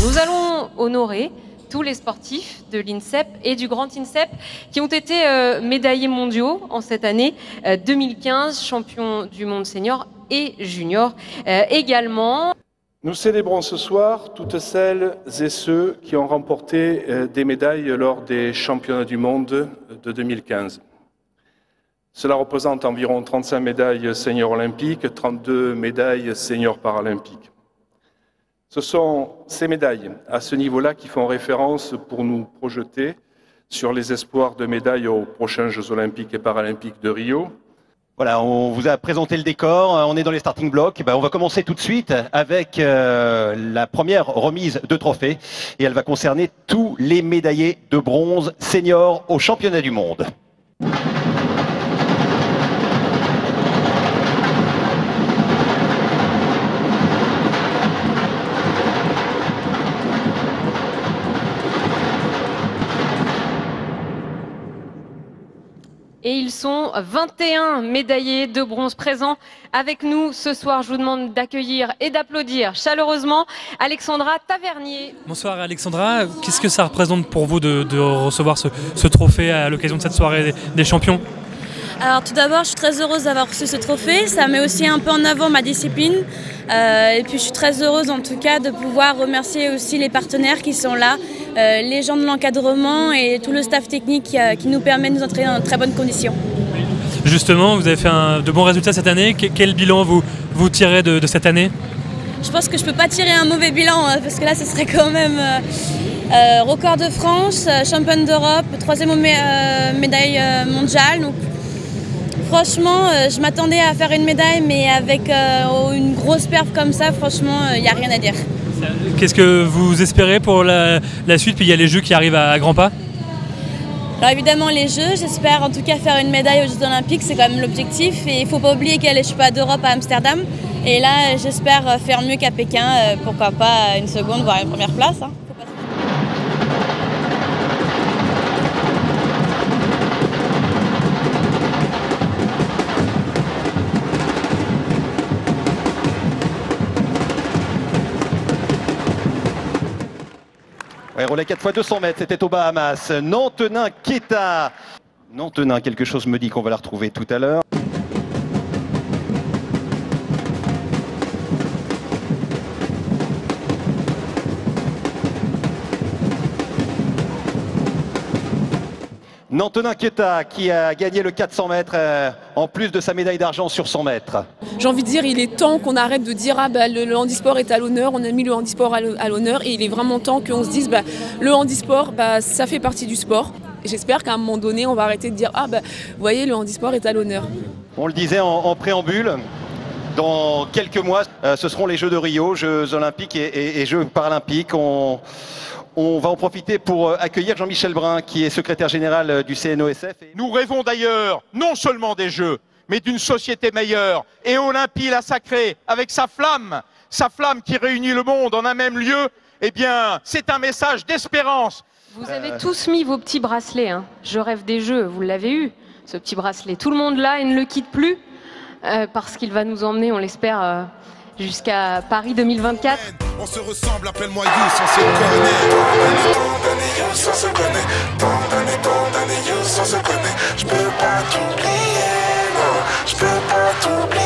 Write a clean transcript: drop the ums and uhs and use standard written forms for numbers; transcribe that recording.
Nous allons honorer tous les sportifs de l'INSEP et du Grand INSEP qui ont été médaillés mondiaux en cette année 2015, champions du monde senior et junior également. Nous célébrons ce soir toutes celles et ceux qui ont remporté des médailles lors des championnats du monde de 2015. Cela représente environ 35 médailles seniors olympiques, 32 médailles seniors paralympiques. Ce sont ces médailles, à ce niveau-là, qui font référence pour nous projeter sur les espoirs de médailles aux prochains Jeux olympiques et paralympiques de Rio. Voilà, on vous a présenté le décor, on est dans les starting blocks. On va commencer tout de suite avec la première remise de trophées. Et elle va concerner tous les médaillés de bronze seniors aux championnats du monde. Et ils sont 21 médaillés de bronze présents avec nous ce soir. Je vous demande d'accueillir et d'applaudir chaleureusement Alexandra Tavernier. Bonsoir Alexandra, qu'est-ce que ça représente pour vous de recevoir ce trophée à l'occasion de cette soirée des champions ? Alors tout d'abord, je suis très heureuse d'avoir reçu ce trophée. Ça met aussi un peu en avant ma discipline. Et puis je suis très heureuse en tout cas de pouvoir remercier aussi les partenaires qui sont là, les gens de l'encadrement et tout le staff technique qui nous permet de nous entraîner dans de très bonnes conditions. Justement, vous avez fait de bons résultats cette année. Quel bilan vous tirez de cette année ? Je pense que je ne peux pas tirer un mauvais bilan parce que là ce serait quand même record de France, championne d'Europe, 3e médaille mondiale. Donc, franchement, je m'attendais à faire une médaille, mais avec une grosse perf comme ça, franchement, il n'y a rien à dire. Qu'est-ce que vous espérez pour la suite? Puis il y a les Jeux qui arrivent à grands pas. Alors évidemment les Jeux, j'espère en tout cas faire une médaille aux Jeux Olympiques, c'est quand même l'objectif. Et il ne faut pas oublier qu'il y a les Championnats d'Europe à Amsterdam. Et là, j'espère faire mieux qu'à Pékin, pourquoi pas une seconde, voire une première place. Ouais, relais 4x200 mètres, c'était aux Bahamas. Nantenin Keita. Nantenin, quelque chose me dit qu'on va la retrouver tout à l'heure. Nantenin Keita qui a gagné le 400 mètres en plus de sa médaille d'argent sur 100 mètres. J'ai envie de dire, il est temps qu'on arrête de dire le handisport est à l'honneur, on a mis le handisport à l'honneur et il est vraiment temps qu'on se dise le handisport, ça fait partie du sport. J'espère qu'à un moment donné, on va arrêter de dire vous voyez, le handisport est à l'honneur. On le disait en préambule, dans quelques mois, ce seront les Jeux de Rio, Jeux olympiques et Jeux paralympiques. On va en profiter pour accueillir Jean-Michel Brun, qui est secrétaire général du CNOSF. Nous rêvons d'ailleurs, non seulement des Jeux, mais d'une société meilleure. Et Olympie la sacrée, avec sa flamme qui réunit le monde en un même lieu, eh bien, c'est un message d'espérance. Vous avez tous mis vos petits bracelets, hein. Je rêve des Jeux, vous l'avez eu, ce petit bracelet. Tout le monde là, il ne le quitte plus, parce qu'il va nous emmener, on l'espère, jusqu'à Paris 2024. On se ressemble, appelle-moi Youss, on se connaît. Youss, on se connaît. Youss, on se connaît. Je peux pas t'oublier, non, je peux pas t'oublier.